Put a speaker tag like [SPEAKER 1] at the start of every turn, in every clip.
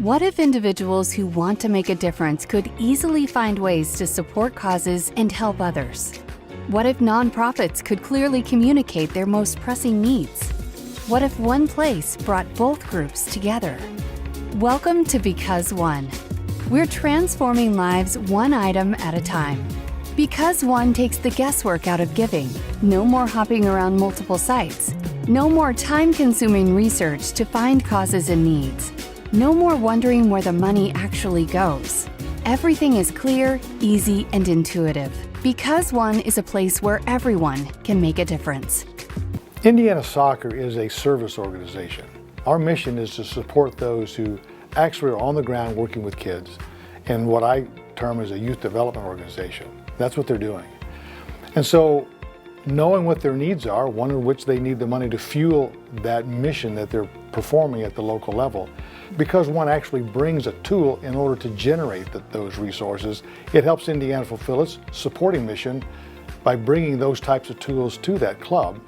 [SPEAKER 1] What if individuals who want to make a difference could easily find ways to support causes and help others? What if nonprofits could clearly communicate their most pressing needs? What if one place brought both groups together? Welcome to BecauseOne. We're transforming lives one item at a time. BecauseOne takes the guesswork out of giving. No more hopping around multiple sites. No more time-consuming research to find causes and needs. No more wondering where the money actually goes. Everything is clear, easy, and intuitive. BecauseOne is a place where everyone can make a difference.
[SPEAKER 2] Indiana Soccer is a service organization. Our mission is to support those who actually are on the ground working with kids in what I term as a youth development organization. That's what they're doing. And so, knowing what their needs are, one of which they need the money to fuel that mission that they're performing at the local level, BecauseOne actually brings a tool in order to generate those resources. It helps Indiana fulfill its supporting mission by bringing those types of tools to that club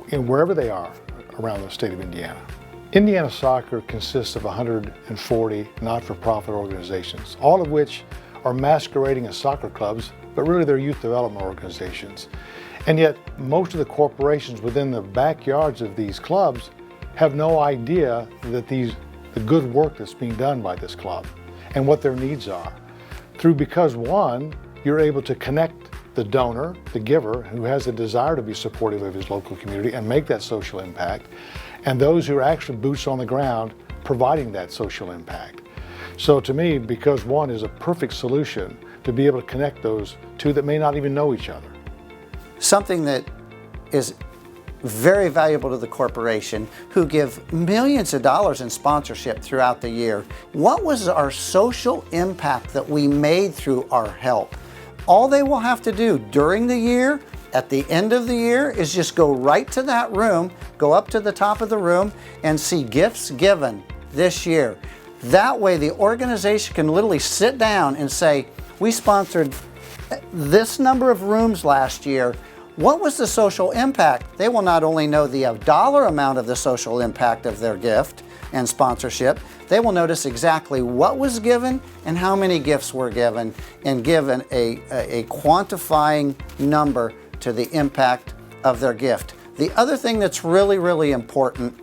[SPEAKER 2] in wherever they are around the state of Indiana. Indiana Soccer consists of 140 not-for-profit organizations, all of which are masquerading as soccer clubs, but really they're youth development organizations. And yet, most of the corporations within the backyards of these clubs have no idea that the good work that's being done by this club and what their needs are. Through BecauseOne, you're able to connect the donor, the giver, who has a desire to be supportive of his local community and make that social impact, and those who are actually boots on the ground providing that social impact. So to me, BecauseOne is a perfect solution to be able to connect those two that may not even know each other.
[SPEAKER 3] Something that is very valuable to the corporation, who give millions of dollars in sponsorship throughout the year. What was our social impact that we made through our help? All they will have to do during the year, at the end of the year, is just go right to that room, go up to the top of the room and see gifts given this year. That way the organization can literally sit down and say, we sponsored this number of rooms last year. What was the social impact? They will not only know the dollar amount of the social impact of their gift and sponsorship, they will notice exactly what was given and how many gifts were given, and given a quantifying number to the impact of their gift. The other thing that's really, really important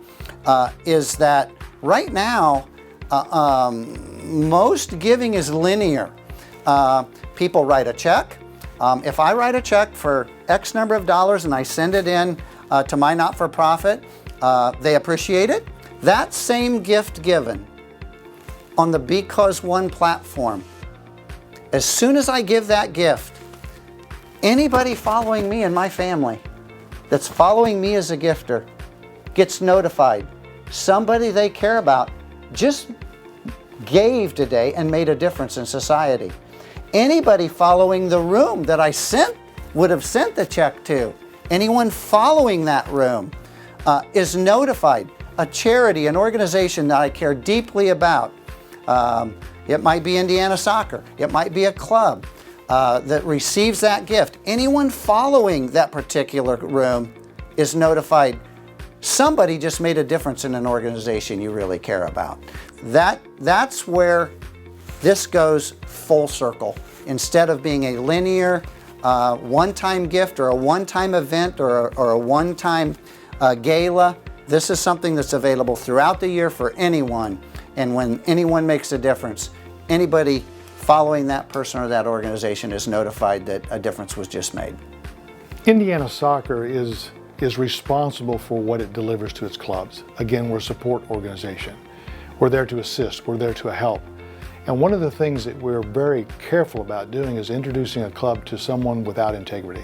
[SPEAKER 3] is that right now, most giving is linear. People write a check. If I write a check for X number of dollars and I send it in to my not-for-profit, they appreciate it. That same gift given on the BecauseOne platform, as soon as I give that gift, anybody following me and my family that's following me as a gifter gets notified. Somebody they care about just gave today and made a difference in society. Anybody following the room that I would have sent the check to, anyone following that room is notified. A charity, an organization that I care deeply about. It might be Indiana Soccer. It might be a club that receives that gift. Anyone following that particular room is notified. Somebody just made a difference in an organization you really care about. That's where this goes full circle. Instead of being a linear one-time gift or a one-time event or a one-time gala, this is something that's available throughout the year for anyone. And when anyone makes a difference, anybody following that person or that organization is notified that a difference was just made.
[SPEAKER 2] Indiana Soccer is responsible for what it delivers to its clubs. Again, we're a support organization. We're there to assist, we're there to help. And one of the things that we're very careful about doing is introducing a club to someone without integrity.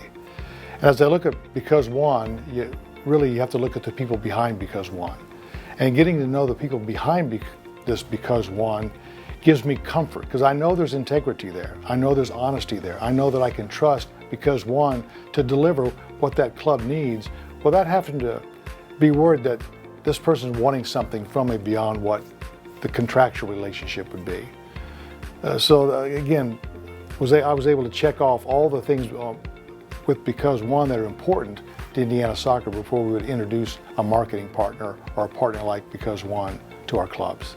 [SPEAKER 2] And as I look at BecauseOne, you have to look at the people behind BecauseOne. And getting to know the people behind this BecauseOne gives me comfort, because I know there's integrity there. I know there's honesty there. I know that I can trust BecauseOne to deliver what that club needs without having to be worried that this person's wanting something from me beyond what the contractual relationship would be. Again, I was able to check off all the things with BecauseOne that are important to Indiana Soccer before we would introduce a marketing partner or a partner like BecauseOne to our clubs.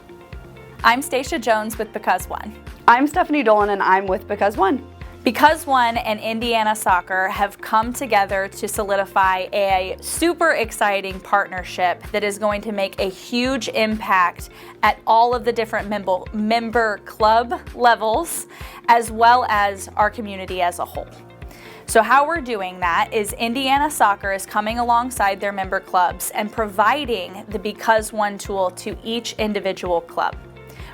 [SPEAKER 4] I'm Stacia Jones with BecauseOne.
[SPEAKER 5] I'm Stephanie Dolan and I'm with BecauseOne.
[SPEAKER 4] BecauseOne and Indiana Soccer have come together to solidify a super exciting partnership that is going to make a huge impact at all of the different member club levels, as well as our community as a whole. So how we're doing that is Indiana Soccer is coming alongside their member clubs and providing the BecauseOne tool to each individual club.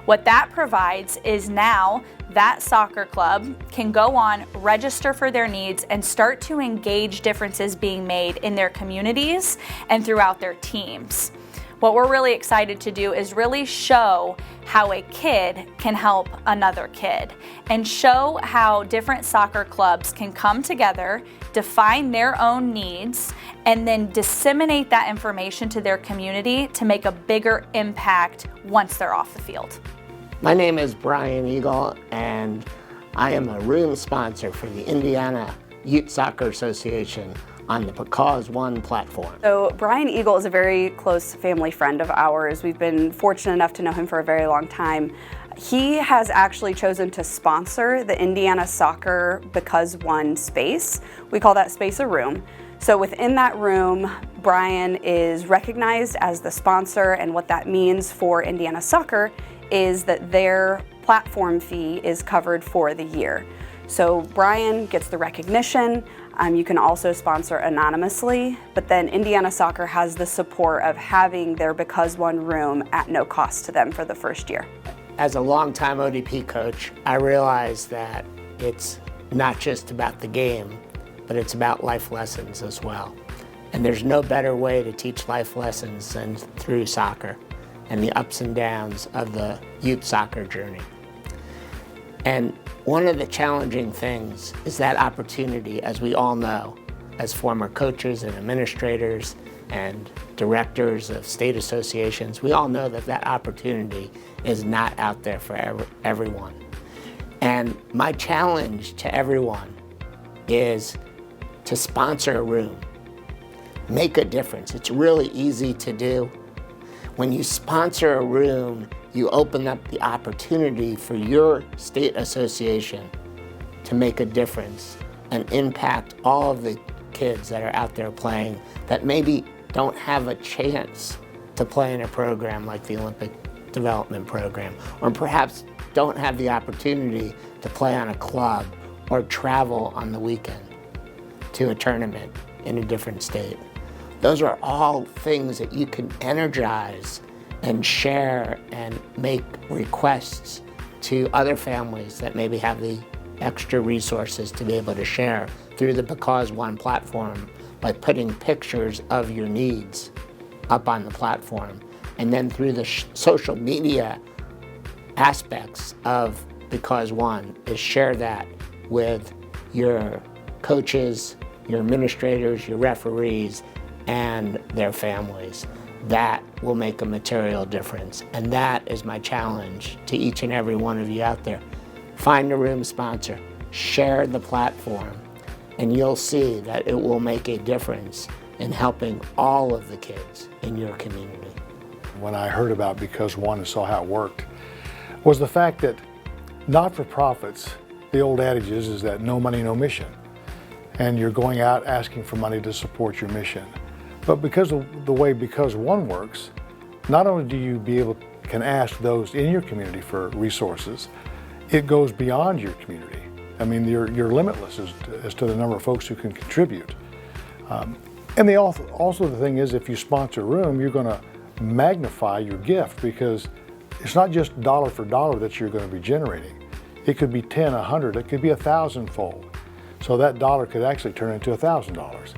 [SPEAKER 4] What that provides is now that soccer club can go on, register for their needs, and start to engage differences being made in their communities and throughout their teams. What we're really excited to do is really show how a kid can help another kid and show how different soccer clubs can come together, define their own needs, and then disseminate that information to their community to make a bigger impact once they're off the field.
[SPEAKER 6] My name is Brian Eagle, and I am a room sponsor for the Indiana Youth Soccer Association on the BecauseOne platform.
[SPEAKER 5] So Brian Eagle is a very close family friend of ours. We've been fortunate enough to know him for a very long time. He has actually chosen to sponsor the Indiana Soccer BecauseOne space. We call that space a room. So within that room, Brian is recognized as the sponsor, and what that means for Indiana Soccer is that their platform fee is covered for the year. So Brian gets the recognition. You can also sponsor anonymously, but then Indiana Soccer has the support of having their BecauseOne room at no cost to them for the first year.
[SPEAKER 6] As a longtime ODP coach, I realized that it's not just about the game, but it's about life lessons as well. And there's no better way to teach life lessons than through soccer and the ups and downs of the youth soccer journey. And one of the challenging things is that opportunity, as we all know, as former coaches and administrators and directors of state associations, we all know that that opportunity is not out there for everyone. And my challenge to everyone is to sponsor a room. Make a difference. It's really easy to do. When you sponsor a room, you open up the opportunity for your state association to make a difference and impact all of the kids that are out there playing that maybe don't have a chance to play in a program like the Olympic Development Program, or perhaps don't have the opportunity to play on a club or travel on the weekend to a tournament in a different state. Those are all things that you can energize and share and make requests to other families that maybe have the extra resources to be able to share through the BecauseOne platform by putting pictures of your needs up on the platform. And then through the social media aspects of BecauseOne is share that with your coaches, your administrators, your referees, and their families. That will make a material difference. And that is my challenge to each and every one of you out there. Find a room sponsor, share the platform, and you'll see that it will make a difference in helping all of the kids in your community.
[SPEAKER 2] When I heard about BecauseOne and saw how it worked, was the fact that not-for-profits, the old adage is that no money, no mission. And you're going out asking for money to support your mission. But because of the way BecauseOne works, not only do you can ask those in your community for resources, it goes beyond your community. I mean, you're limitless as to the number of folks who can contribute. And also the thing is, if you sponsor a room, you're going to magnify your gift, because it's not just dollar for dollar that you're going to be generating. It could be 10, 100, it could be 1,000-fold. So that dollar could actually turn into $1,000.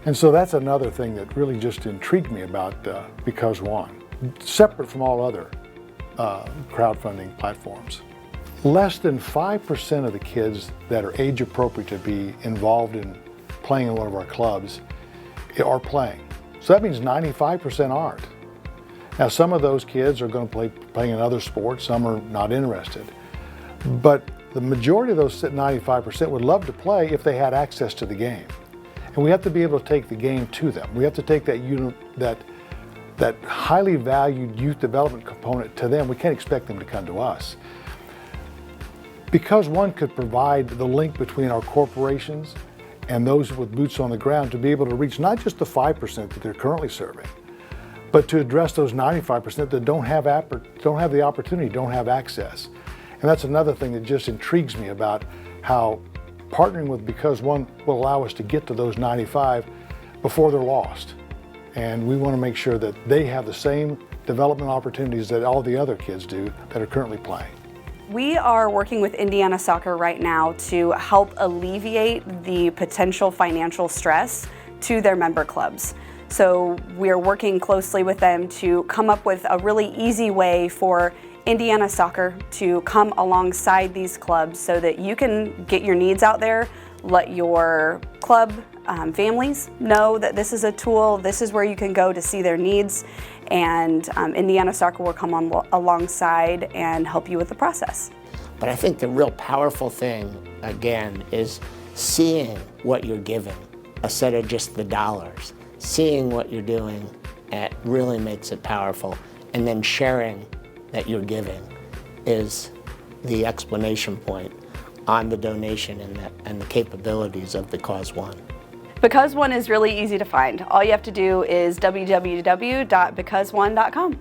[SPEAKER 2] And so that's another thing that really just intrigued me about BecauseOne, separate from all other crowdfunding platforms. Less than 5% of the kids that are age appropriate to be involved in playing in one of our clubs are playing. So that means 95% aren't. Now, some of those kids are going to play in other sports, some are not interested. But the majority of those 95% would love to play if they had access to the game. And we have to be able to take the game to them. We have to take that that highly valued youth development component to them, we can't expect them to come to us. BecauseOne could provide the link between our corporations and those with boots on the ground to be able to reach not just the 5% that they're currently serving, but to address those 95% that don't have the opportunity, don't have access. And that's another thing that just intrigues me about how partnering with BecauseOne will allow us to get to those 95 before they're lost. And we want to make sure that they have the same development opportunities that all the other kids do that are currently playing.
[SPEAKER 5] We are working with Indiana Soccer right now to help alleviate the potential financial stress to their member clubs. So we're working closely with them to come up with a really easy way for Indiana Soccer to come alongside these clubs so that you can get your needs out there, let your club families know that this is a tool, this is where you can go to see their needs, and Indiana Soccer will come on alongside and help you with the process.
[SPEAKER 6] But I think the real powerful thing, again, is seeing what you're giving instead of just the dollars. Seeing what you're doing, it really makes it powerful. And then sharing that you're giving is the explanation point on the donation and the capabilities of BecauseOne.
[SPEAKER 5] BecauseOne is really easy to find. All you have to do is www.BecauseOne.com.